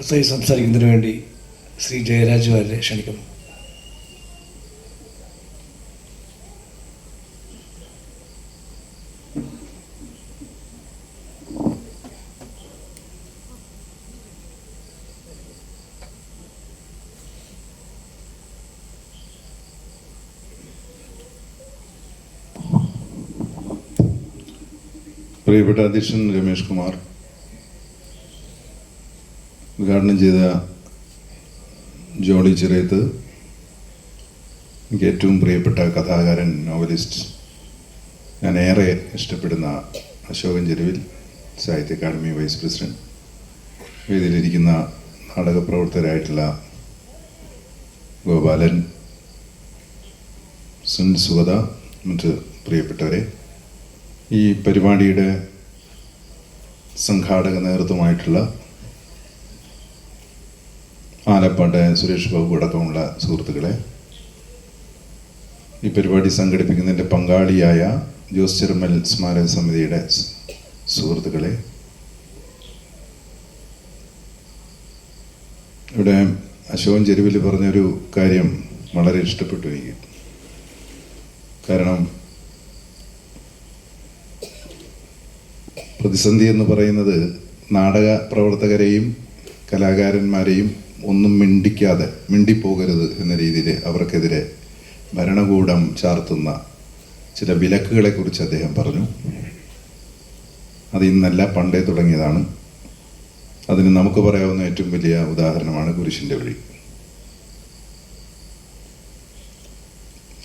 അടുത്തായി സംസാരിക്കുന്നതിന് വേണ്ടി ശ്രീ ജയരാജ് വാര്യരെ ക്ഷണിക്കുന്നു. പ്രിയപ്പെട്ട അധ്യക്ഷൻ രമേഷ് കുമാർ, ഉദ്ഘാടനം ചെയ്ത ജോളി ചിറയത്ത്, എനിക്ക് ഏറ്റവും പ്രിയപ്പെട്ട കഥാകാരൻ, നോവലിസ്റ്റ്, ഞാൻ ഏറെ ഇഷ്ടപ്പെടുന്ന അശോകൻ ചെരുവിൽ, സാഹിത്യ അക്കാദമി വൈസ് പ്രസിഡന്റ്, വേദിയിലിരിക്കുന്ന നാടകപ്രവർത്തകരായിട്ടുള്ള ഗോപാലൻ, സുനിൽ സുഗത, മറ്റ് പ്രിയപ്പെട്ടവരെ, ഈ പരിപാടിയുടെ സംഘാടക നേതൃത്വമായിട്ടുള്ള ആലപ്പാട് സുരേഷ് ബാബു അടക്കമുള്ള സുഹൃത്തുക്കളെ, ഈ പരിപാടി സംഘടിപ്പിക്കുന്നതിൻ്റെ പങ്കാളിയായ ജോസ് ചെറുമൽ സ്മാരക സമിതിയുടെ സുഹൃത്തുക്കളെ, ഇവിടെ അശോകൻ ചെരുവിൽ പറഞ്ഞൊരു കാര്യം വളരെ ഇഷ്ടപ്പെട്ടു എനിക്ക്. കാരണം പ്രതിസന്ധി എന്ന് പറയുന്നത് നാടക പ്രവർത്തകരെയും കലാകാരന്മാരെയും ഒന്നും മിണ്ടിപ്പോകരുത് എന്ന രീതിയിൽ അവർക്കെതിരെ ഭരണകൂടം ചാർത്തുന്ന ചില വിലക്കുകളെക്കുറിച്ച് അദ്ദേഹം പറഞ്ഞു. അത് ഇന്നല്ല, പണ്ടേ തുടങ്ങിയതാണ്. അതിന് നമുക്ക് പറയാവുന്ന ഏറ്റവും വലിയ ഉദാഹരണമാണ് കുരിശിൻ്റെ വഴി.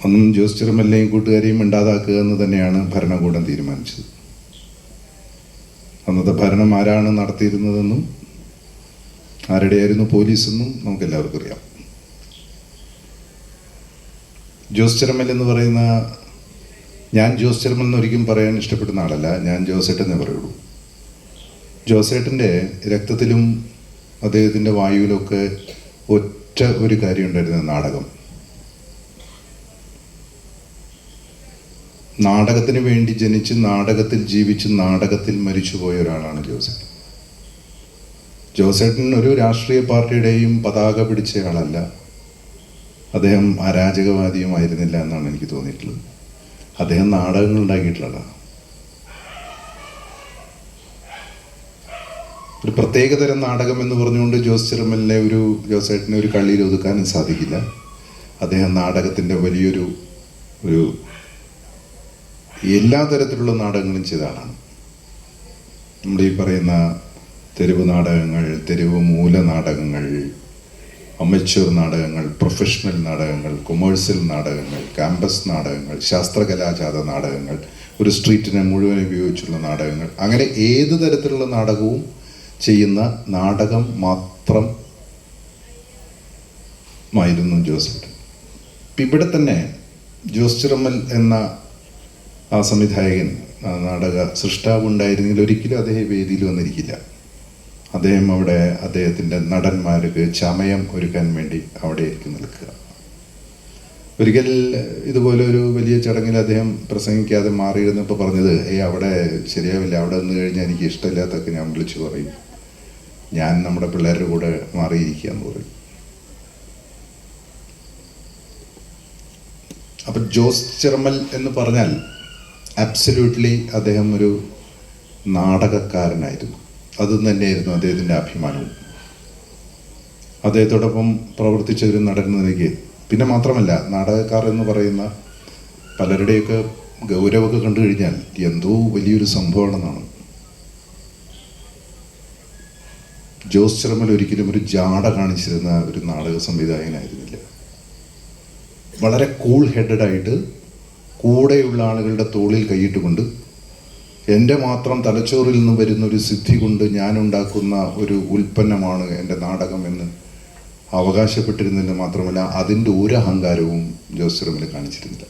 അന്നും ജോസ് ചെറുമലിനെയും കൂട്ടുകാരെയും മിണ്ടാതാക്കുക എന്ന് തന്നെയാണ് ഭരണകൂടം തീരുമാനിച്ചത്. അന്നത്തെ ഭരണം ആരാണ് നടത്തിയിരുന്നതെന്നും ആരുടെയായിരുന്നു പോലീസെന്നും നമുക്കെല്ലാവർക്കും അറിയാം. ജോസ് ചെറുമൽ എന്ന് പറയുന്ന, ഞാൻ ജോസ് ചെറുമൽ എന്നൊരിക്കലും പറയാൻ ഇഷ്ടപ്പെടുന്ന ആളല്ല, ഞാൻ ജോസേട്ടെന്നേ പറയുള്ളൂ. ജോസേട്ടൻ്റെ രക്തത്തിലും അദ്ദേഹത്തിൻ്റെ വായുവിലൊക്കെ ഒറ്റ ഒരു കാര്യം ഉണ്ടായിരുന്ന നാടകം. നാടകത്തിന് വേണ്ടി ജനിച്ച് നാടകത്തിൽ ജീവിച്ച് നാടകത്തിൽ മരിച്ചുപോയ ഒരാളാണ് ജോസേട്ടൻ. ജോസേട്ടൻ ഒരു രാഷ്ട്രീയ പാർട്ടിയുടെയും പതാക പിടിച്ചയാളല്ല. അദ്ദേഹം അരാജകവാദിയുമായിരുന്നില്ല എന്നാണ് എനിക്ക് തോന്നിയിട്ടുള്ളത്. അദ്ദേഹം നാടകങ്ങൾ ഉണ്ടാക്കിയിട്ടുള്ള ഒരു പ്രത്യേകതരം നാടകം എന്ന് പറഞ്ഞുകൊണ്ട് ജോസ് ചെറുമലിനെ ജോസേട്ടനെ ഒരു കള്ളിയിൽ ഒതുക്കാനും സാധിക്കില്ല. അദ്ദേഹം നാടകത്തിൻ്റെ വലിയൊരു എല്ലാ തരത്തിലുള്ള നാടകങ്ങളും ചെയ്ത ആളാണ്. നമ്മുടെ ഈ പറയുന്ന തെരുവ് നാടകങ്ങൾ, തെരുവ് മൂല നാടകങ്ങൾ, അമച്വർ നാടകങ്ങൾ, പ്രൊഫഷണൽ നാടകങ്ങൾ, കൊമേഴ്സ്യൽ നാടകങ്ങൾ, ക്യാമ്പസ് നാടകങ്ങൾ, ശാസ്ത്രകലാജാത നാടകങ്ങൾ, ഒരു സ്ട്രീറ്റിനെ മുഴുവൻ ഉപയോഗിച്ചുള്ള നാടകങ്ങൾ, അങ്ങനെ ഏത് തരത്തിലുള്ള നാടകവും ചെയ്യുന്ന നാടകം മാത്രമായിരുന്നു ജോസേട്ടൻ. ഇവിടെ തന്നെ ജോസ് ചെറുമൽ എന്ന ആ സംവിധായകൻ, നാടക സൃഷ്ടാവ് ഉണ്ടായിരുന്നെങ്കിൽ ഒരിക്കലും അദ്ദേഹം വേദിയിൽ വന്നിരിക്കില്ല. അദ്ദേഹം അവിടെ അദ്ദേഹത്തിൻ്റെ നടന്മാർക്ക് ചമയം ഒരുക്കാൻ വേണ്ടി അവിടെയായിരിക്കും നിൽക്കുക. ഒരിക്കൽ ഇതുപോലെ ഒരു വലിയ ചടങ്ങിൽ അദ്ദേഹം പ്രസംഗിക്കാതെ മാറിയിരുന്നപ്പോൾ പറഞ്ഞത്, അവിടെ ശരിയാവില്ല, അവിടെ നിന്ന് കഴിഞ്ഞാൽ എനിക്ക് ഇഷ്ടമില്ലാത്തൊക്കെ ഞാൻ വിളിച്ചു പറയും, ഞാൻ നമ്മുടെ പിള്ളേരുടെ കൂടെ മാറിയിരിക്കുക എന്ന് പറയും. അപ്പം ജോസ് ചെറുമൽ എന്ന് പറഞ്ഞാൽ അബ്സല്യൂട്ട്ലി അദ്ദേഹം ഒരു നാടകക്കാരനായിരുന്നു. അത് തന്നെയായിരുന്നു അദ്ദേഹത്തിൻ്റെ അഭിമാനവും. അദ്ദേഹത്തോടൊപ്പം പ്രവർത്തിച്ച ഒരു നടൻ എന്ന നിലയ്ക്ക്, പിന്നെ മാത്രമല്ല നാടകക്കാർ എന്ന് പറയുന്ന പലരുടെയൊക്കെ ഗൗരവമൊക്കെ കണ്ടു കഴിഞ്ഞാൽ എന്തോ വലിയൊരു സംഭവമാണെന്നാണ്. ജോസ് ചെറുമൽ ഒരിക്കലും ഒരു ജാട കാണിച്ചിരുന്ന ഒരു നാടക സംവിധായകനായിരുന്നില്ല. വളരെ കൂൾ ഹെഡഡായിട്ട് കൂടെയുള്ള ആളുകളുടെ തോളിൽ കൈയിട്ടുകൊണ്ട് എൻ്റെ മാത്രം തലച്ചോറിൽ നിന്ന് വരുന്ന ഒരു സിദ്ധി കൊണ്ട് ഞാനുണ്ടാക്കുന്ന ഒരു ഉൽപ്പന്നമാണ് എൻ്റെ നാടകം എന്ന് അവകാശപ്പെട്ടിരുന്നില്ല. മാത്രമല്ല അതിൻ്റെ ഒരു അഹങ്കാരവും ജോസ് ചെറുമൽ കാണിച്ചിരുന്നില്ല.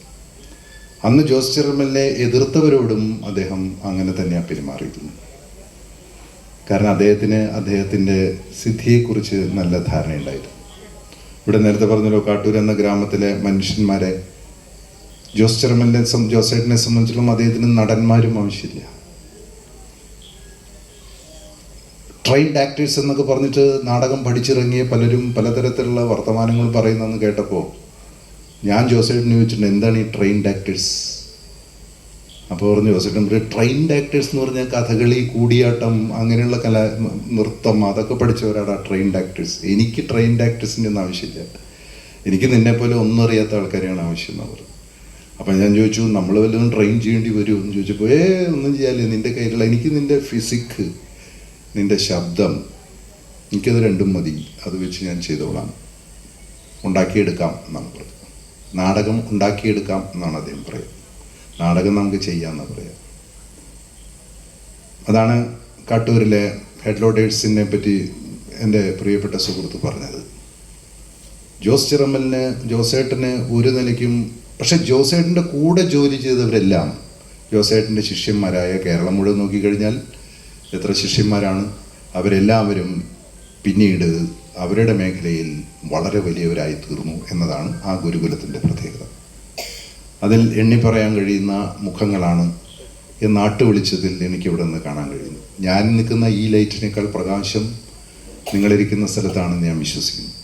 അന്ന് ജോസ് ചെറുമലിനെ എതിർത്തവരോടും അദ്ദേഹം അങ്ങനെ തന്നെയാണ് പെരുമാറിയിരുന്നു. കാരണം അദ്ദേഹത്തിൻ്റെ സിദ്ധിയെക്കുറിച്ച് നല്ല ധാരണയുണ്ടായിരുന്നു. ഇവിടെ നേരത്തെ പറഞ്ഞല്ലോ, കാട്ടൂർ എന്ന ഗ്രാമത്തിലെ മനുഷ്യന്മാരെ ജോസേട്ടനെ സംബന്ധിച്ചിടത്തോളം അദ്ദേഹത്തിന് നടന്മാരും ആവശ്യമില്ല. ട്രെയിൻഡ് ആക്ടേഴ്സ് എന്നൊക്കെ പറഞ്ഞിട്ട് നാടകം പഠിച്ചിറങ്ങിയ പലരും പലതരത്തിലുള്ള വർത്തമാനങ്ങൾ പറയുന്നതെന്ന് കേട്ടപ്പോൾ ഞാൻ ജോസേട്ടന് ചോദിച്ചിട്ടുണ്ട്, എന്താണ് ഈ ട്രെയിൻഡ് ആക്ടേഴ്സ്? അപ്പോൾ പറഞ്ഞു ജോസേട്ടൻ ട്രെയിൻഡ് ആക്ടേഴ്സ് എന്ന് പറഞ്ഞാൽ കഥകളി, കൂടിയാട്ടം, അങ്ങനെയുള്ള നൃത്തം അതൊക്കെ പഠിച്ചവരാണ് ട്രെയിൻഡ് ആക്ടേഴ്സ്. എനിക്ക് ട്രെയിൻഡ് ആക്ടേഴ്സിൻ്റെ ഒന്നും ആവശ്യമില്ല, എനിക്ക് നിന്നെപ്പോലെ ഒന്നും അറിയാത്ത ആൾക്കാരെയാണ് ആവശ്യം എന്ന് പറഞ്ഞു. അപ്പം ഞാൻ ചോദിച്ചു, നമ്മൾ വല്ലതും ട്രെയിൻ ചെയ്യേണ്ടി വരുമോ എന്ന് ചോദിച്ചപ്പോൾ ഒന്നും ചെയ്യാല്ലേ, നിൻ്റെ കയ്യിലുള്ള എനിക്ക് നിൻ്റെ ഫിസിക്ക്, നിൻ്റെ ശബ്ദം, എനിക്കത് രണ്ടും മതി, അത് വെച്ച് ഞാൻ ചെയ്തോളാം, ഉണ്ടാക്കിയെടുക്കാം എന്നാണ് പറയുന്നത്. നാടകം ഉണ്ടാക്കിയെടുക്കാം എന്നാണ് അദ്ദേഹം പറയുന്നത്, നാടകം നമുക്ക് ചെയ്യാമെന്നാണ് പറയാം. അതാണ് കാട്ടൂരിലെ ഹെഡ് ലോഡേഴ്സിനെ പറ്റി എൻ്റെ പ്രിയപ്പെട്ട സുഹൃത്ത് പറഞ്ഞത്. ജോസ് ചിറമലിന്, ജോസേട്ടന് ഒരു നിലയ്ക്കും, പക്ഷെ ജോസേട്ടൻ്റെ കൂടെ ജോലി ചെയ്തവരെല്ലാം ജോസേട്ടൻ്റെ ശിഷ്യന്മാരായ, കേരളം മുഴുവൻ നോക്കിക്കഴിഞ്ഞാൽ എത്ര ശിഷ്യന്മാരാണ്, അവരെല്ലാവരും പിന്നീട് അവരുടെ മേഖലയിൽ വളരെ വലിയവരായി തീർന്നു എന്നതാണ് ആ ഗുരുകുലത്തിൻ്റെ പ്രത്യേകത. അതിൽ എണ്ണി പറയാൻ കഴിയുന്ന മുഖങ്ങളാണ് ഈ നാട്ടുവെളിച്ചത്തിൽ എനിക്കിവിടെ നിന്ന് കാണാൻ കഴിയുന്നു. ഞാൻ നിൽക്കുന്ന ഈ ലൈറ്റിനേക്കാൾ പ്രകാശം നിങ്ങളിരിക്കുന്ന സ്ഥലത്താണെന്ന് ഞാൻ വിശ്വസിക്കുന്നു.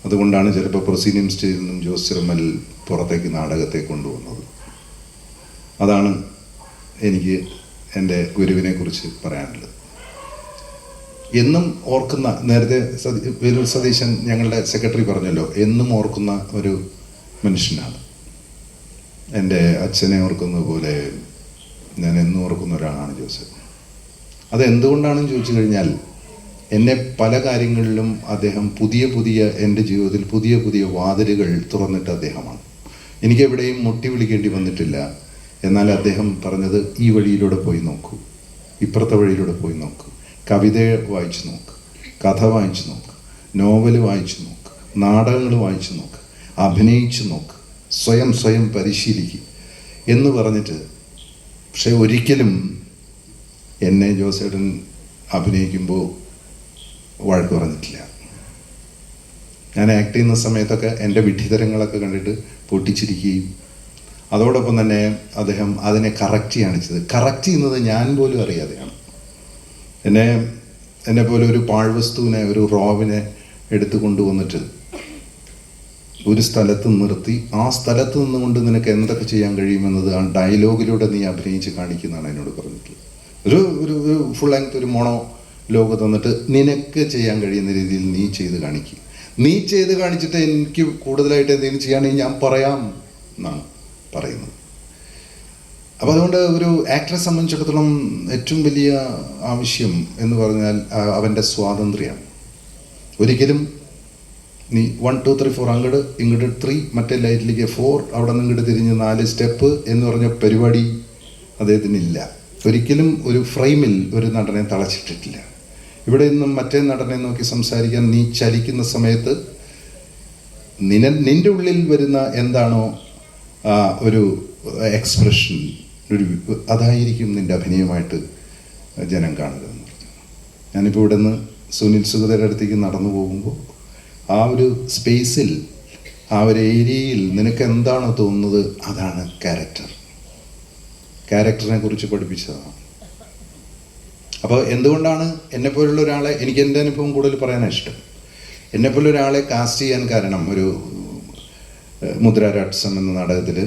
അതുകൊണ്ടാണ് ചിലപ്പോൾ പ്രൊസീനിയം സ്റ്റേജിൽ നിന്നും ജോസ് ചിറമൽ പുറത്തേക്ക് നാടകത്തെ കൊണ്ടുവന്നത്. അതാണ് എനിക്ക് എൻ്റെ ഗുരുവിനെ കുറിച്ച് പറയാനുള്ളത്. എന്നും ഓർക്കുന്ന, നേരത്തെ വേലൂർ സതീശൻ ഞങ്ങളുടെ സെക്രട്ടറി പറഞ്ഞല്ലോ, എന്നും ഓർക്കുന്ന ഒരു മനുഷ്യനാണ്. എൻ്റെ അച്ഛനെ ഓർക്കുന്നത് പോലെ ഞാൻ എന്നും ഓർക്കുന്ന ഒരാളാണ് ജോസ്. അതെന്തുകൊണ്ടാണെന്ന് ചോദിച്ചു കഴിഞ്ഞാൽ, എന്നെ പല കാര്യങ്ങളിലും അദ്ദേഹം എൻ്റെ ജീവിതത്തിൽ പുതിയ പുതിയ വാതിലുകൾ തുറന്നിട്ട് അദ്ദേഹമാണ്. എനിക്കെവിടെയും മുട്ടി വിളിക്കേണ്ടി വന്നിട്ടില്ല. എന്നാൽ അദ്ദേഹം പറഞ്ഞത്, ഈ വഴിയിലൂടെ പോയി നോക്കൂ, ഇപ്പുറത്തെ വഴിയിലൂടെ പോയി നോക്കൂ, കവിത വായിച്ചു നോക്ക്, കഥ വായിച്ചു നോക്ക്, നോവൽ വായിച്ചു നോക്ക്, നാടകങ്ങൾ വായിച്ചു നോക്ക്, അഭിനയിച്ചു നോക്ക്, സ്വയം പരിശീലിക്കുക എന്ന് പറഞ്ഞിട്ട്. പക്ഷെ ഒരിക്കലും എന്നെ ജോസേട്ടൻ അഭിനയിക്കുമ്പോൾ വഴക്ക് പറഞ്ഞിട്ടില്ല. ഞാൻ ആക്ട് ചെയ്യുന്ന സമയത്തൊക്കെ എൻ്റെ വിഡ്ഢിതരങ്ങളൊക്കെ കണ്ടിട്ട് പൊട്ടിച്ചിരിക്കുകയും, അതോടൊപ്പം തന്നെ അദ്ദേഹം അതിനെ കറക്റ്റ് ചെയ്യാണ്. കറക്റ്റ് ചെയ്യുന്നത് ഞാൻ പോലും അറിയാതെയാണ്. എന്നെ പോലെ ഒരു പാഴ്വസ്തുവിനെ, ഒരു റോവിനെ എടുത്തു കൊണ്ടുവന്നിട്ട് ഒരു സ്ഥലത്ത് നിർത്തി, ആ സ്ഥലത്ത് നിന്നുകൊണ്ട് നിനക്ക് എന്തൊക്കെ ചെയ്യാൻ കഴിയുമെന്നത് ആ ഡയലോഗിലൂടെ നീ അഭിനയിച്ച് കാണിക്കുന്നതാണ് എന്നോട് പറഞ്ഞിട്ടുള്ളത്. ഒരു ഫുൾ ലെങ്ത് ഒരു മോണോ ലോഗ് തന്നിട്ട് നിനക്ക് ചെയ്യാൻ കഴിയുന്ന രീതിയിൽ നീ ചെയ്ത് കാണിക്കുക. നീ ചെയ്ത് കാണിച്ചിട്ട് എനിക്ക് കൂടുതലായിട്ട് എന്തെങ്കിലും ചെയ്യുകയാണെങ്കിൽ ഞാൻ പറയാം എന്നാണ് പറയുന്നത്. അപ്പോൾ അതുകൊണ്ട് ഒരു ആക്ടറെ സംബന്ധിച്ചിടത്തോളം ഏറ്റവും വലിയ ആവശ്യം എന്ന് പറഞ്ഞാൽ അവൻ്റെ സ്വാതന്ത്ര്യമാണ്. ഒരിക്കലും നീ 1 2 3 4 അങ്ങോട്ട് ഇങ്ങോട്ട് 3 മറ്റേ ലൈറ്റിലേക്ക് 4 അവിടെ നിന്ന് ഇങ്ങോട്ട് തിരിഞ്ഞ് 4 സ്റ്റെപ്പ് എന്ന് പറഞ്ഞ പരിപാടി അദ്ദേഹത്തിനില്ല. ഒരിക്കലും ഒരു ഫ്രെയിമിൽ ഒരു നടനെ തളച്ചിട്ടിട്ടില്ല. ഇവിടെ നിന്നും മറ്റേ നടനെ നോക്കി സംസാരിക്കാൻ നീ ചലിക്കുന്ന സമയത്ത് നിൻ്റെ ഉള്ളിൽ വരുന്ന എന്താണോ ഒരു എക്സ്പ്രഷൻ, അതായിരിക്കും നിൻ്റെ അഭിനയമായിട്ട് ജനം കാണുക എന്ന് പറഞ്ഞു. ഞാനിപ്പോൾ ഇവിടെ നിന്ന് സുനിൽ സുഗതയുടെ അടുത്തേക്ക് നടന്നു പോകുമ്പോൾ ആ ഒരു സ്പേസിൽ, ആ ഒരു ഏരിയയിൽ നിനക്ക് എന്താണോ തോന്നുന്നത് അതാണ് ക്യാരക്ടറിനെ കുറിച്ച് പഠിപ്പിച്ചതാണ്. അപ്പോൾ എന്തുകൊണ്ടാണ് എന്നെപ്പോലുള്ള ഒരാളെ, എനിക്ക് എൻ്റെ അനുഭവം കൂടുതൽ പറയാനാണ് ഇഷ്ടം. എന്നെപ്പോലെ ഒരാളെ കാസ്റ്റ് ചെയ്യാൻ കാരണം, ഒരു മുദ്രാരാട്സം എന്ന നാടകത്തിൽ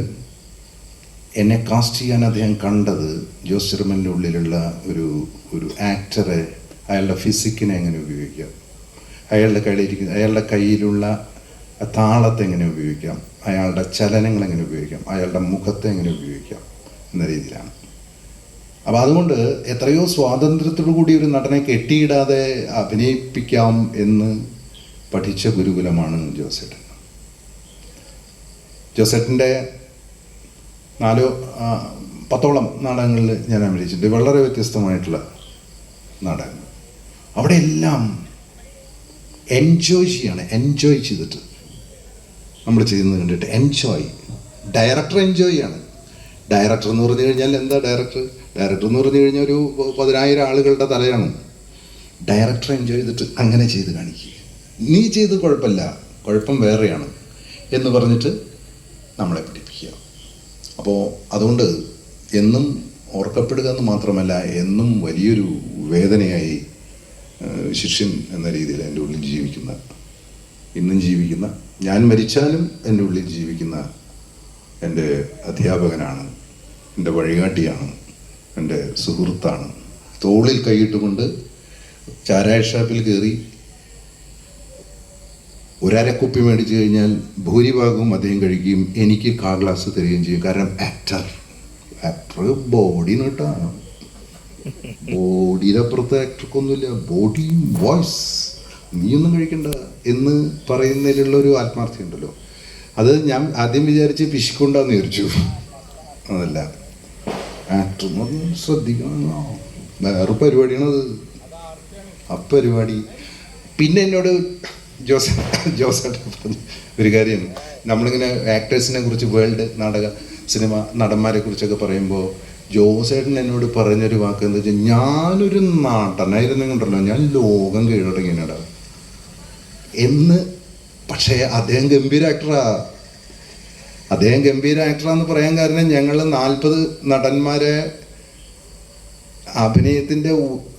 എന്നെ കാസ്റ്റ് ചെയ്യാൻ അദ്ദേഹം കണ്ടത് ജോസ് ചിറമലിൻ്റെ ഉള്ളിലുള്ള ഒരു ആക്ടറെ, അയാളുടെ ഫിസിക്കിനെ എങ്ങനെ ഉപയോഗിക്കാം, അയാളുടെ കയ്യിലുള്ള താളത്തെ എങ്ങനെ ഉപയോഗിക്കാം, അയാളുടെ ചലനങ്ങൾ എങ്ങനെ ഉപയോഗിക്കാം, അയാളുടെ മുഖത്തെ എങ്ങനെ ഉപയോഗിക്കാം എന്ന രീതിയിലാണ്. അപ്പോൾ അതുകൊണ്ട് എത്രയോ സ്വാതന്ത്ര്യത്തോടു കൂടി ഒരു നടനെ കെട്ടിയിടാതെ അഭിനയിപ്പിക്കാം എന്ന് പഠിച്ച ഗുരുകുലമാണ് ജോസേട്ടൻ. ജോസേട്ടൻ്റെ 4-10ഓളം നാടകങ്ങളിൽ ഞാൻ അഭിനയിച്ചിട്ടുണ്ട്, വളരെ വ്യത്യസ്തമായിട്ടുള്ള നാടകങ്ങൾ. അവിടെ എല്ലാം എൻജോയ് ചെയ്തിട്ട് നമ്മൾ ചെയ്യുന്നത് കണ്ടിട്ട് ഡയറക്ടർ എൻജോയ് ചെയ്യാണ്. ഡയറക്ടർ എന്ന് പറഞ്ഞു കഴിഞ്ഞാൽ എന്താ ഡയറക്ടർ എന്ന് പറഞ്ഞു കഴിഞ്ഞാൽ ഒരു 10,000 ആളുകളുടെ തലയാണ്. ഡയറക്ടർ എൻജോയ് ചെയ്തിട്ട് അങ്ങനെ ചെയ്ത് കാണിക്കുക, നീ ചെയ്ത് കുഴപ്പമില്ല, കുഴപ്പം വേറെയാണ് എന്ന് പറഞ്ഞിട്ട് നമ്മളെ പഠിപ്പിക്കുക. അപ്പോൾ അതുകൊണ്ട് എന്നും ഓർക്കപ്പെടുക എന്ന് മാത്രമല്ല, എന്നും വലിയൊരു വേദനയായി ശിഷ്യൻ എന്ന രീതിയിൽ എൻ്റെ ഉള്ളിൽ ജീവിക്കുന്ന, ഇന്നും ജീവിക്കുന്ന, ഞാൻ മരിച്ചാലും എൻ്റെ ഉള്ളിൽ ജീവിക്കുന്ന എൻ്റെ അധ്യാപകനാണ്, എൻ്റെ വഴികാട്ടിയാണ്, എൻ്റെ സുഹൃത്താണ്. തോളിൽ കൈയിട്ടുകൊണ്ട് ചാരായ ഷാപ്പിൽ കയറി ഒരരക്കുപ്പി മേടിച്ചു കഴിഞ്ഞാൽ ഭൂരിഭാഗവും അദ്ദേഹം കഴിക്കുകയും എനിക്ക് കാ ഗ്ലാസ് തരികയും ചെയ്യും. കാരണം ആക്ടർ ബോഡി കേട്ടാ, ബോഡിയുടെ അപ്പുറത്ത് ആക്ടർക്കൊന്നുമില്ല, ബോഡി വോയിസ്, നീയൊന്നും കഴിക്കണ്ട എന്ന് പറയുന്നതിലുള്ള ഒരു ആത്മാർത്ഥത ഉണ്ടല്ലോ, അത് ഞാൻ ആദ്യം വിചാരിച്ച് പിശുക്കൊണ്ടാന്ന് വിചാരിച്ചു. അതല്ല, ആക്ടർ എന്ന് പറഞ്ഞാൽ ശ്രദ്ധിക്കണം, വേറെ പരിപാടിയാണത്. പരിപാടി പിന്നെ എന്നോട് ജോസേട്ടൻ പറഞ്ഞു ഒരു കാര്യമാണ്. നമ്മളിങ്ങനെ ആക്ടേഴ്സിനെ കുറിച്ച്, വേൾഡ് നാടക സിനിമ നടന്മാരെ കുറിച്ചൊക്കെ പറയുമ്പോൾ ജോസേട്ടൻ എന്നോട് പറഞ്ഞൊരു വാക്ക് എന്താ വെച്ചാൽ, ഞാനൊരു നടനായിരുന്നെങ്കിലുണ്ടല്ലോ ഞാൻ ലോകം കീഴടങ്ങിയടാ എന്ന്. പക്ഷേ അദ്ദേഹം ഗംഭീര ആക്ടറാന്ന് പറയാൻ കാരണം ഞങ്ങൾ 40 നടന്മാരെ അഭിനയത്തിൻ്റെ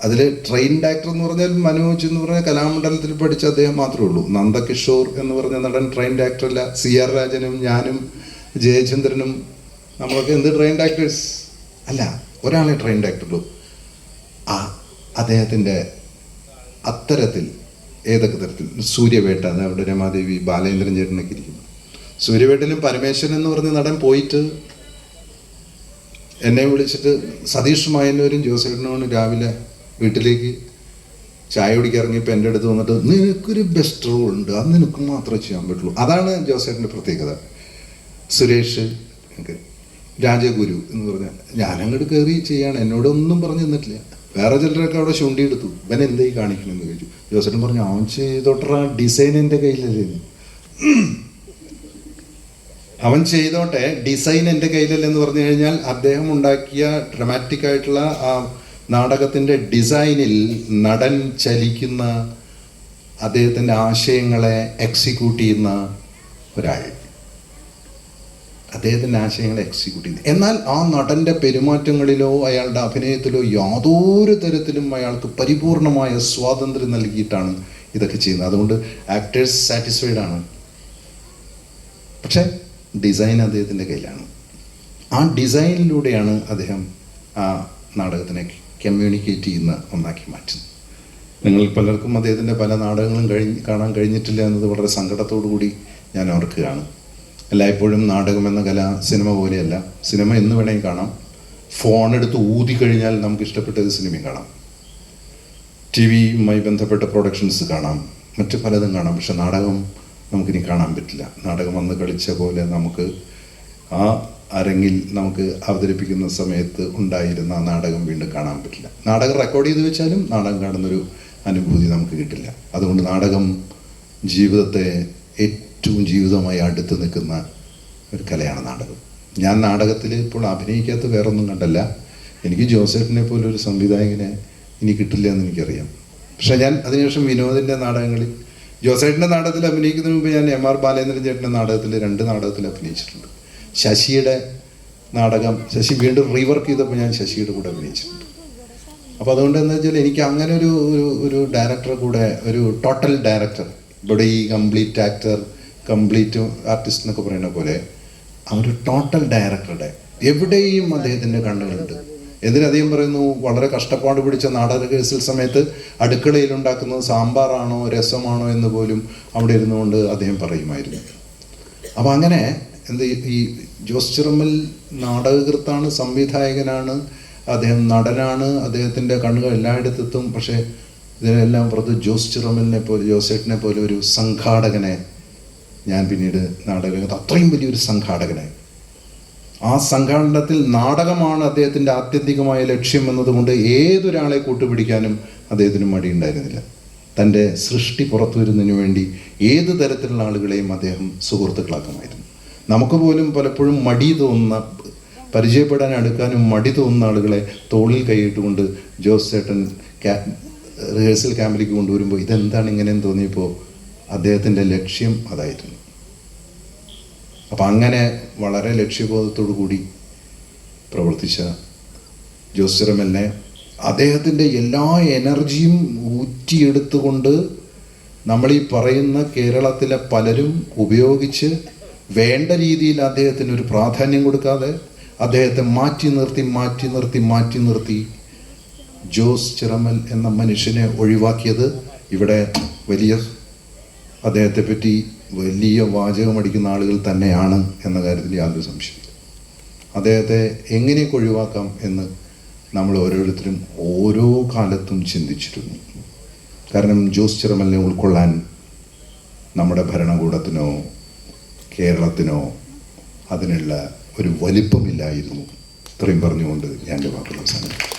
അതിൽ ട്രെയിൻഡ് ആക്ടർ എന്ന് പറഞ്ഞാൽ മനോജ് എന്ന് പറഞ്ഞാൽ കലാമണ്ഡലത്തിൽ പഠിച്ച അദ്ദേഹം മാത്രമേ ഉള്ളൂ. നന്ദകിഷോർ എന്ന് പറഞ്ഞ നടൻ ട്രെയിൻഡ് ആക്ടറല്ല. CR രാജനും ഞാനും ജയചന്ദ്രനും നമ്മളൊക്കെ എന്ത് ട്രെയിൻഡ് ആക്ടേഴ്സ് അല്ല, ഒരാളെ ട്രെയിൻഡ് ആക്ടറുള്ളൂ. അദ്ദേഹത്തിൻ്റെ അത്തരത്തിൽ ഏതൊക്കെ തരത്തിൽ സൂര്യവേട്ട, അവിടെ രമാദേവി ബാലേന്ദ്രൻ ചേട്ടനൊക്കെ ഇരിക്കുന്നു. സൂര്യവേട്ടനും പരമേശ്വരൻ എന്ന് പറഞ്ഞ നടൻ പോയിട്ട് എന്നെ വിളിച്ചിട്ട് സതീഷ് മായന്നൂരും ജോസേട്ടനും രാവിലെ വീട്ടിലേക്ക് ചായ കുടിക്കാൻ ഇറങ്ങിയപ്പോൾ എൻ്റെ അടുത്ത് വന്നിട്ട്, നിനക്കൊരു ബെസ്റ്റ് റോൾ ഉണ്ട്, അത് നിനക്ക് മാത്രമേ ചെയ്യാൻ പറ്റുള്ളൂ. അതാണ് ജോസേട്ടൻ്റെ പ്രത്യേകത. സുരേഷ്, രാജഗുരു എന്ന് പറഞ്ഞാൽ ഞാനങ്ങോട്ട് കയറി ചെയ്യാണ്, എന്നോടൊന്നും പറഞ്ഞു തന്നിട്ടില്ല. വേറെ ചിലരൊക്കെ അവിടെ ചൂണ്ടിയെടുത്തു, ഇവൻ എന്തായി കാണിക്കണമെന്ന് ചോദിച്ചു. ജോസേട്ടൻ പറഞ്ഞു, അവൻ ചെയ്തോട്ടെ, ഡിസൈൻ എൻ്റെ കയ്യിലല്ലേ, അവൻ ചെയ്തോട്ടെ, ഡിസൈൻ എൻ്റെ കയ്യിലല്ലെന്ന് പറഞ്ഞു കഴിഞ്ഞാൽ അദ്ദേഹം ഉണ്ടാക്കിയ ഡ്രമാറ്റിക് ആയിട്ടുള്ള ആ നാടകത്തിൻ്റെ ഡിസൈനിൽ നടൻ ചലിക്കുന്ന, അദ്ദേഹത്തിൻ്റെ ആശയങ്ങളെ എക്സിക്യൂട്ട് ചെയ്യുന്ന ഒരാൾ, അദ്ദേഹത്തിൻ്റെ ആശയങ്ങളെ എക്സിക്യൂട്ട് ചെയ്യുന്നത്. എന്നാൽ ആ നടൻ്റെ പെരുമാറ്റങ്ങളിലോ അയാളുടെ അഭിനയത്തിലോ യാതൊരു തരത്തിലും അയാൾക്ക് പരിപൂർണമായ സ്വാതന്ത്ര്യം നൽകിയിട്ടാണ് ഇതൊക്കെ ചെയ്യുന്നത്. അതുകൊണ്ട് ആക്ടേഴ്സ് സാറ്റിസ്ഫൈഡ് ആണ്. പക്ഷേ ഡിസൈൻ അദ്ദേഹത്തിൻ്റെ കയ്യിലാണ്. ആ ഡിസൈനിലൂടെയാണ് അദ്ദേഹം ആ നാടകത്തിനെ കമ്മ്യൂണിക്കേറ്റ് ചെയ്യുന്ന ഒന്നാക്കി മാറ്റുന്നത്. നിങ്ങൾ പലർക്കും അദ്ദേഹത്തിൻ്റെ പല നാടകങ്ങളും കാണാൻ കഴിഞ്ഞിട്ടില്ല എന്നത് വളരെ സങ്കടത്തോടു കൂടി ഞാൻ ഓർക്കുകയാണ്. എല്ലായ്പ്പോഴും നാടകം എന്ന കല സിനിമ പോലെയല്ല. സിനിമ എന്ന് വേണമെങ്കിൽ കാണാം, ഫോണെടുത്ത് ഊതിക്കഴിഞ്ഞാൽ നമുക്ക് ഇഷ്ടപ്പെട്ടത് സിനിമയും കാണാം, ടിവിയുമായി ബന്ധപ്പെട്ട പ്രൊഡക്ഷൻസ് കാണാം, മറ്റു പലതും കാണാം. പക്ഷെ നാടകം നമുക്കിനി കാണാൻ പറ്റില്ല. നാടകം വന്ന് കളിച്ച പോലെ നമുക്ക് ആ അരങ്ങിൽ നമുക്ക് അവതരിപ്പിക്കുന്ന സമയത്ത് ഉണ്ടായിരുന്ന ആ നാടകം വീണ്ടും കാണാൻ പറ്റില്ല. നാടകം റെക്കോർഡ് ചെയ്ത് വെച്ചാലും നാടകം കാണുന്നൊരു അനുഭൂതി നമുക്ക് കിട്ടില്ല. അതുകൊണ്ട് നാടകം ജീവിതത്തെ ഏറ്റവും ജീവിതമായി അടുത്ത് നിൽക്കുന്ന ഒരു കലയാണ് നാടകം. ഞാൻ നാടകത്തിൽ ഇപ്പോൾ അഭിനയിക്കാത്ത വേറൊന്നും കണ്ടല്ല. എനിക്ക് ജോസേട്ടനെ പോലെ ഒരു സംവിധായകനെ ഇനി കിട്ടില്ല എന്ന് എനിക്കറിയാം. പക്ഷെ ഞാൻ അതിനുശേഷം വിനോദിൻ്റെ നാടകങ്ങളിൽ, ജോസേട്ടൻ്റെ നാടകത്തിൽ അഭിനയിക്കുന്നതിന് മുമ്പ് ഞാൻ MR ബാലേന്ദ്രൻ ചേട്ടൻ്റെ നാടകത്തിൽ 2 നാടകത്തിൽ അഭിനയിച്ചിട്ടുണ്ട്. ശശിയുടെ നാടകം, ശശി വീണ്ടും റീവർക്ക് ചെയ്തപ്പോൾ ഞാൻ ശശിയുടെ കൂടെ അഭിനയിച്ചിട്ടുണ്ട്. അപ്പോൾ അതുകൊണ്ട് എന്താ വെച്ചാൽ എനിക്ക് അങ്ങനെ ഒരു ഡയറക്ടറെ കൂടെ, ഒരു ടോട്ടൽ ഡയറക്ടർ, ഇവിടെ ഈ കംപ്ലീറ്റ് ആക്ടർ, കംപ്ലീറ്റ് ആർട്ടിസ്റ്റ് എന്നൊക്കെ പറയുന്ന പോലെ ആ ഒരു ടോട്ടൽ ഡയറക്ടറുടെ എവിടെയും അദ്ദേഹത്തിൻ്റെ കണ്ണുകളുണ്ട്. എന്തിനധികം പറയുന്നു, വളരെ കഷ്ടപ്പാട് പിടിച്ച നാടക റിഹേഴ്സൽ സമയത്ത് അടുക്കളയിൽ ഉണ്ടാക്കുന്നത് സാമ്പാറാണോ രസമാണോ എന്ന് പോലും അവിടെ ഇരുന്നുകൊണ്ട് അദ്ദേഹം പറയുമായിരുന്നു. അപ്പം അങ്ങനെ ഈ ജോസ് ചിറമ്മൽ നാടകകൃത്താണ്, സംവിധായകനാണ്, അദ്ദേഹം നടനാണ്, അദ്ദേഹത്തിൻ്റെ കണ്ണുകൾ എല്ലായിടത്തെത്തും. പക്ഷേ ഇതിനെല്ലാം പുറത്ത് ജോസ് ചിറമ്മലിനെ പോലെ, ജോസേട്ടനെ പോലെ ഒരു സംഘാടകനെ ഞാൻ പിന്നീട് നാടകരംഗത്ത്, അത്രയും വലിയൊരു സംഘാടകനെ, ആ സംഘാടനത്തിൽ നാടകമാണ് അദ്ദേഹത്തിൻ്റെ ആത്യന്തികമായ ലക്ഷ്യം എന്നതുകൊണ്ട് ഏതൊരാളെ കൂട്ടുപിടിക്കാനും അദ്ദേഹത്തിന് മടിയുണ്ടായിരുന്നില്ല. തൻ്റെ സൃഷ്ടി പുറത്തു വരുന്നതിന് വേണ്ടി ഏത് തരത്തിലുള്ള ആളുകളെയും അദ്ദേഹം സുഹൃത്തുക്കളാക്കുമായിരുന്നു. നമുക്ക് പോലും പലപ്പോഴും മടി തോന്നുന്ന, പരിചയപ്പെടാൻ അടുക്കാനും മടി തോന്നുന്ന ആളുകളെ തോളിൽ കൈയിട്ടുകൊണ്ട് ജോസ് ചേട്ടൻ റിഹേഴ്സൽ ക്യാമ്പിലേക്ക് കൊണ്ടുവരുമ്പോൾ ഇതെന്താണ് ഇങ്ങനെയെന്ന് തോന്നിയപ്പോൾ അദ്ദേഹത്തിൻ്റെ ലക്ഷ്യം അതായിരുന്നു. അപ്പം അങ്ങനെ വളരെ ലക്ഷ്യബോധത്തോടു കൂടി പ്രവർത്തിച്ച ജോസ് ചിറമ്മലിനെ അദ്ദേഹത്തിൻ്റെ എല്ലാ എനർജിയും ഊറ്റിയെടുത്തുകൊണ്ട് നമ്മളീ പറയുന്ന കേരളത്തിലെ പലരും ഉപയോഗിച്ച് വേണ്ട രീതിയിൽ അദ്ദേഹത്തിന് ഒരു പ്രാധാന്യം കൊടുക്കാതെ അദ്ദേഹത്തെ മാറ്റി നിർത്തി ജോസ് ചിറമൽ എന്ന മനുഷ്യനെ ഒഴിവാക്കിയത് ഇവിടെ അദ്ദേഹത്തെ പറ്റി വലിയ വാചകമടിക്കുന്ന ആളുകൾ തന്നെയാണ് എന്ന കാര്യത്തിൽ യാതൊരു സംശയമില്ല. അദ്ദേഹത്തെ എങ്ങനെയൊക്കെ ഒഴിവാക്കാം എന്ന് നമ്മൾ ഓരോരുത്തരും ഓരോ കാലത്തും ചിന്തിച്ചിരുന്നു. കാരണം ജോസ് ചിറമലിനെ ഉൾക്കൊള്ളാൻ നമ്മുടെ ഭരണകൂടത്തിനോ കേരളത്തിനോ അതിനുള്ള ഒരു വലിപ്പമില്ലായിരുന്നു. ഇത്രയും പറഞ്ഞുകൊണ്ട് ഞാൻ എൻ്റെ വാക്കുകൾ അവസാനിപ്പിക്കും.